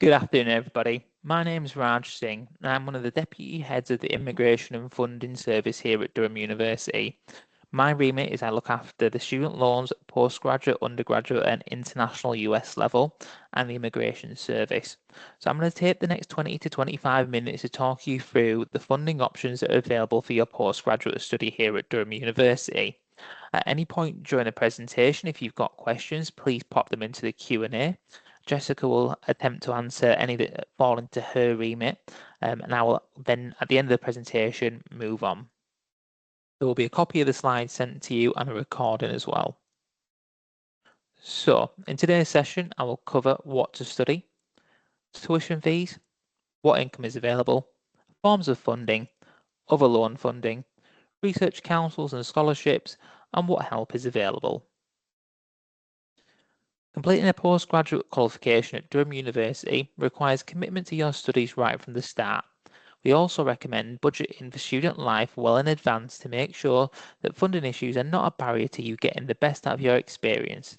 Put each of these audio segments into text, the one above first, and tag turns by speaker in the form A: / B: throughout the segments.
A: Good afternoon, everybody. My name is Raj Singh, and I'm one of the Deputy Heads of the Immigration and Funding Service here at Durham University. My remit is I look after the student loans, postgraduate, undergraduate, and international US level, and the Immigration Service. So I'm going to take the next 20 to 25 minutes to talk you through the funding options that are available for your postgraduate study here at Durham University. At any point during the presentation, if you've got questions, please pop them into the Q&A. Jessica will attempt to answer any that fall into her remit, and I will then, at the end of the presentation, move on. There will be a copy of the slides sent to you and a recording as well. So, in today's session, I will cover what to study, tuition fees, what income is available, forms of funding, other loan funding, research councils and scholarships, and what help is available. Completing a postgraduate qualification at Durham University requires commitment to your studies right from the start. We also recommend budgeting for student life well in advance to make sure that funding issues are not a barrier to you getting the best out of your experience.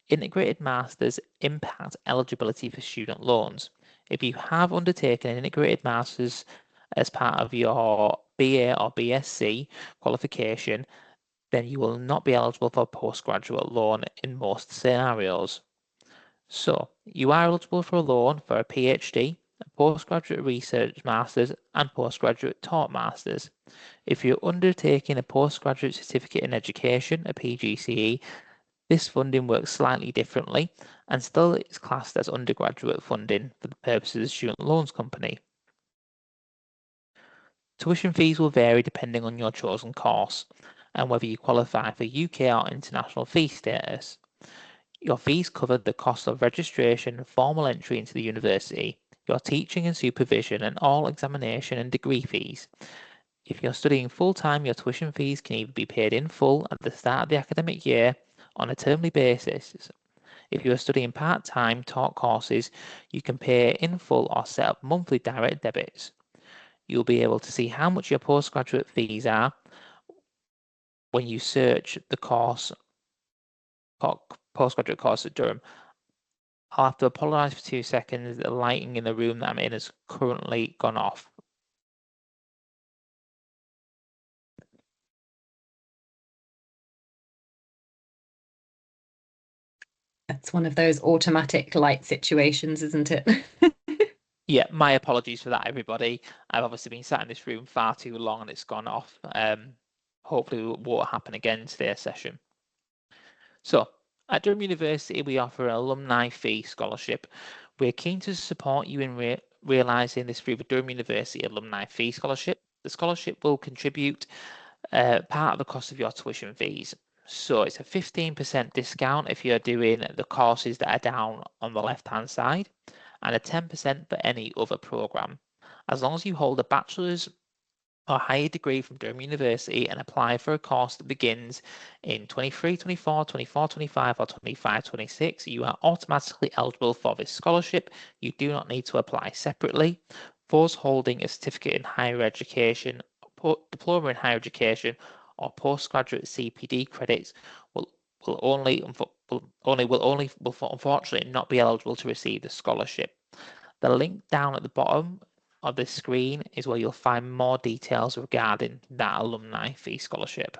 A: Integrated Masters impact eligibility for student loans. If you have undertaken an integrated Masters as part of your BA or BSc qualification, then you will not be eligible for a postgraduate loan in most scenarios. So, you are eligible for a loan for a PhD, a postgraduate research masters, and postgraduate taught masters. If you're undertaking a postgraduate certificate in education, a PGCE, this funding works slightly differently and still is classed as undergraduate funding for the purposes of the Student Loans Company. Tuition fees will vary depending on your chosen course and whether you qualify for UK or international fee status. Your fees cover the cost of registration, formal entry into the university, your teaching and supervision, and all examination and degree fees. If you're studying full-time, your tuition fees can either be paid in full at the start of the academic year on a termly basis. If you are studying part-time taught courses, you can pay in full or set up monthly direct debits. You'll be able to see how much your postgraduate fees are when you search the postgraduate course at Durham. I'll have to apologise for 2 seconds. The lighting in the room that I'm in has currently gone off.
B: That's one of those automatic light situations, isn't it?
A: Yeah, my apologies for that, everybody. I've obviously been sat in this room far too long and it's gone off. Hopefully it won't happen again in today's session. So, at Durham University, we offer an alumni fee scholarship. We're keen to support you in realising this through the Durham University Alumni Fee Scholarship. The scholarship will contribute part of the cost of your tuition fees. So it's a 15% discount if you're doing the courses that are down on the left-hand side, and a 10% for any other programme. As long as you hold a bachelor's or higher degree from Durham University and apply for a course that begins in 23, 24, 24, 25 or 25, 26, you are automatically eligible for this scholarship. You do not need to apply separately. Those holding a certificate in higher education, diploma in higher education, or postgraduate CPD credits will unfortunately not be eligible to receive the scholarship. The link down at the bottom of the screen is where you'll find more details regarding that alumni fee scholarship.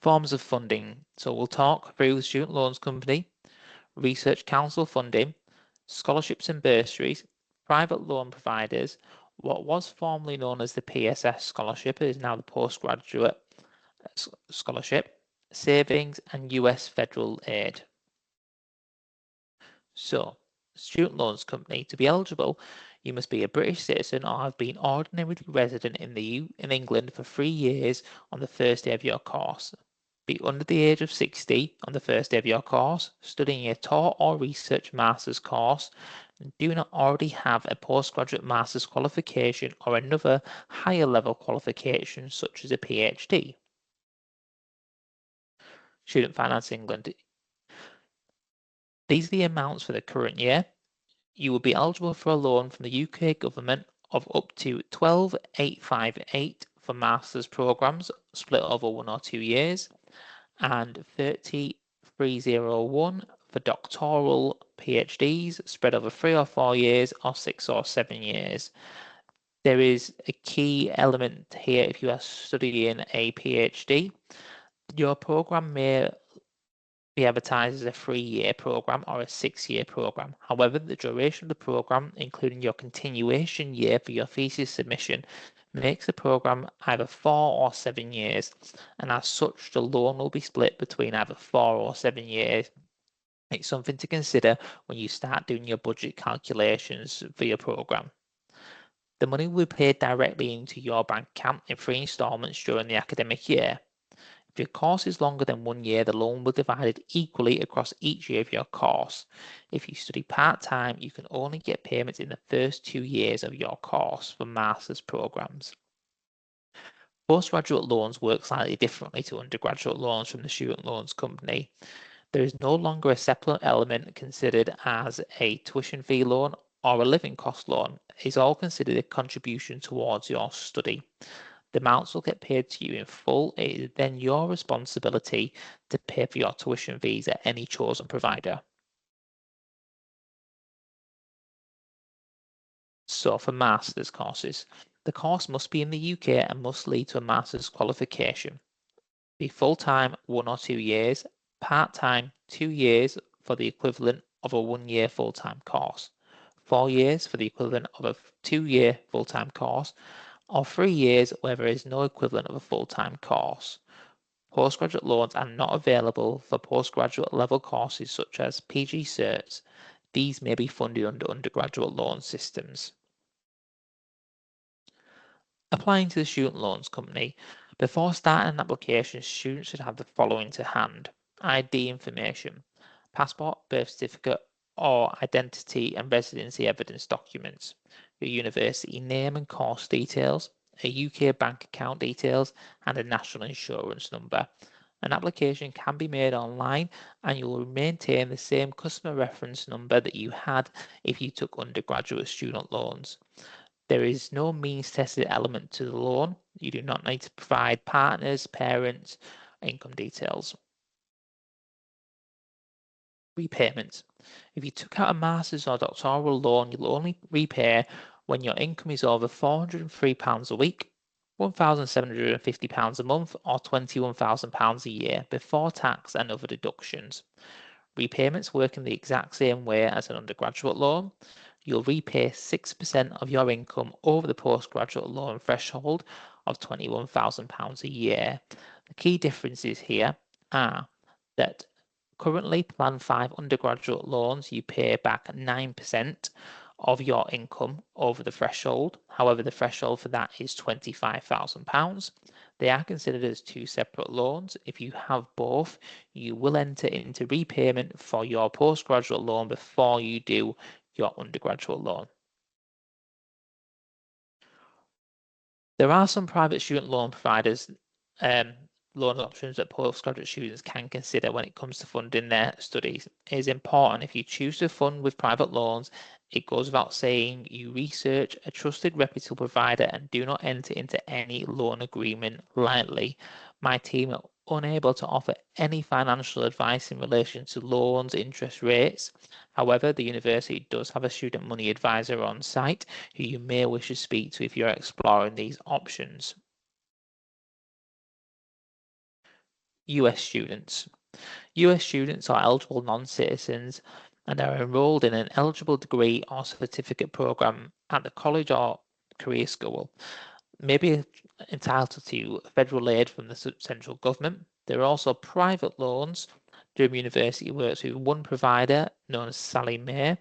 A: Forms of funding. So we'll talk through the Student Loans Company, Research Council funding, scholarships and bursaries, private loan providers, what was formerly known as the PSS scholarship is now the Postgraduate Scholarship, savings and US federal aid. So, Student Loans Company, to be eligible, you must be a British citizen or have been ordinarily resident in England for 3 years on the first day of your course. Be under the age of 60 on the first day of your course, studying a taught or research master's course, and do not already have a postgraduate master's qualification or another higher level qualification such as a PhD. Student Finance England. These are the amounts for the current year. You will be eligible for a loan from the UK government of up to 12,858 for master's programmes split over 1 or 2 years, and 30,301 for doctoral PhDs spread over 3 or 4 years or 6 or 7 years. There is a key element here if you are studying a PhD. Your program may be advertised as a 3-year program or a 6-year program. However, the duration of the program, including your continuation year for your thesis submission, makes the program either 4 or 7 years, and as such, the loan will be split between either 4 or 7 years. It's something to consider when you start doing your budget calculations for your program. The money will be paid directly into your bank account in 3 installments during the academic year. If your course is longer than 1 year, the loan will be divided equally across each year of your course. If you study part-time, you can only get payments in the first 2 years of your course for master's programs. Postgraduate loans work slightly differently to undergraduate loans from the student loans company. There is no longer a separate element considered as a tuition fee loan or a living cost loan. It's all considered a contribution towards your study. The amounts will get paid to you in full. It is then your responsibility to pay for your tuition fees at any chosen provider. So for master's courses, the course must be in the UK and must lead to a master's qualification. Be full-time 1 or 2 years, part-time 2 years for the equivalent of a 1-year full-time course, 4 years for the equivalent of a 2-year full-time course, or 3 years where there is no equivalent of a full-time course. Postgraduate loans are not available for postgraduate level courses such as PG Certs. These may be funded under undergraduate loan systems. Applying to the student loans company. Before starting an application, students should have the following to hand: ID information, passport, birth certificate, or identity and residency evidence documents, your university name and course details, a UK bank account details, and a national insurance number. An application can be made online and you will maintain the same customer reference number that you had if you took undergraduate student loans. There is no means tested element to the loan. You do not need to provide partners, parents, income details. Repayment. If you took out a master's or doctoral loan, you'll only repay when your income is over £403 a week, £1,750 a month, or £21,000 a year before tax and other deductions. Repayments work in the exact same way as an undergraduate loan. You'll repay 6% of your income over the postgraduate loan threshold of £21,000 a year. The key differences here are that currently Plan 5 undergraduate loans, you pay back 9% of your income over the threshold. However, the threshold for that is £25,000. They are considered as 2 separate loans. If you have both, you will enter into repayment for your postgraduate loan before you do your undergraduate loan. There are some private student loan providers, loan options that postgraduate students can consider when it comes to funding their studies. It is important if you choose to fund with private loans, it goes without saying you research a trusted, reputable provider and do not enter into any loan agreement lightly. My team are unable to offer any financial advice in relation to loans, interest rates. However, the university does have a student money advisor on site who you may wish to speak to if you're exploring these options. US students. US students are eligible non-citizens and are enrolled in an eligible degree or certificate program at the college or career school. May be entitled to federal aid from the central government. There are also private loans. Durham University works with one provider known as Sally Mae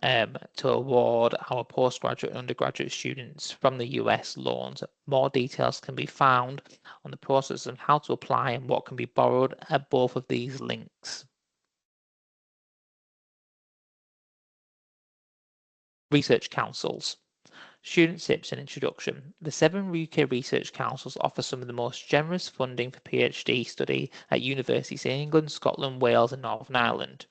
A: to award our postgraduate and undergraduate students from the US loans. More details can be found on the process and how to apply and what can be borrowed at both of these links. Research councils. Student tips and introduction. The 7 UK research councils offer some of the most generous funding for PhD study at universities in England, Scotland, Wales and Northern Ireland.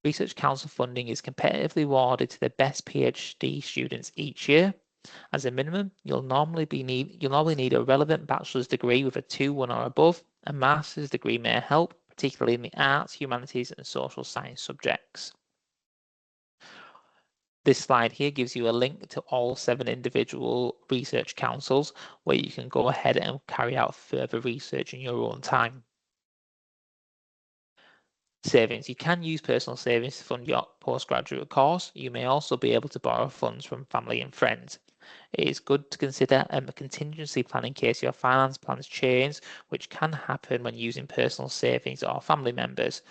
A: Research council funding is competitively awarded to the best PhD students each year. As a minimum, you'll normally need a relevant bachelor's degree with a 2-1 or above. A master's degree may help, particularly in the arts, humanities, and social science subjects. This slide here gives you a link to all 7 individual research councils where you can go ahead and carry out further research in your own time. Savings. You can use personal savings to fund your postgraduate course. You may also be able to borrow funds from family and friends. It is good to consider a contingency plan in case your finance plans change, which can happen when using personal savings or family members.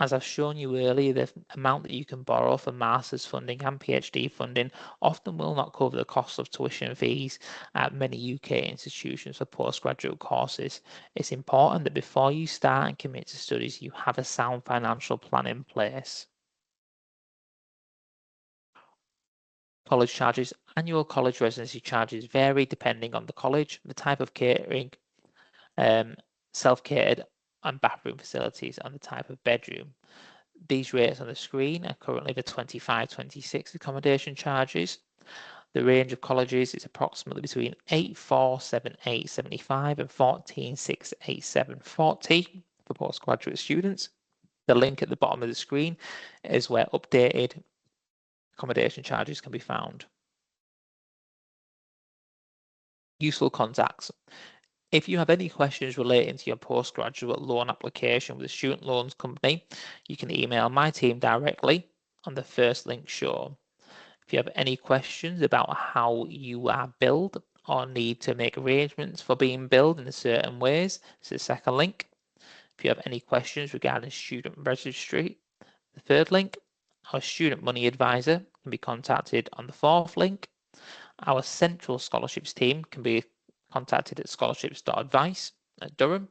A: As I've shown you earlier, the amount that you can borrow for master's funding and PhD funding often will not cover the cost of tuition fees at many UK institutions for postgraduate courses. It's important that before you start and commit to studies, you have a sound financial plan in place. College charges. Annual college residency charges vary depending on the college, the type of catering, self-catered and bathroom facilities, and the type of bedroom. These rates on the screen are currently the 25-26 accommodation charges. The range of colleges is approximately between 8,478.75 and 14,687.40 for postgraduate students. The link at the bottom of the screen is where updated accommodation charges can be found. Useful contacts. If you have any questions relating to your postgraduate loan application with the Student Loans Company, you can email my team directly on the first link shown. If you have any questions about how you are billed or need to make arrangements for being billed in certain ways, it's the second link. If you have any questions regarding student registry, the third link. Our student money advisor can be contacted on the fourth link. Our central scholarships team can be contacted at scholarships.advice at Durham,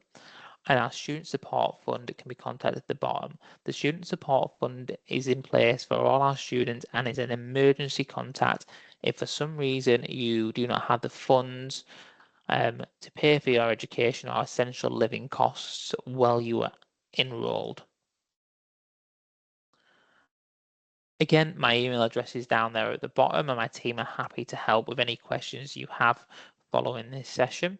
A: and our student support fund can be contacted at the bottom. The student support fund is in place for all our students and is an emergency contact if for some reason you do not have the funds to pay for your education or essential living costs while you are enrolled. Again, my email address is down there at the bottom, and my team are happy to help with any questions you have following this session.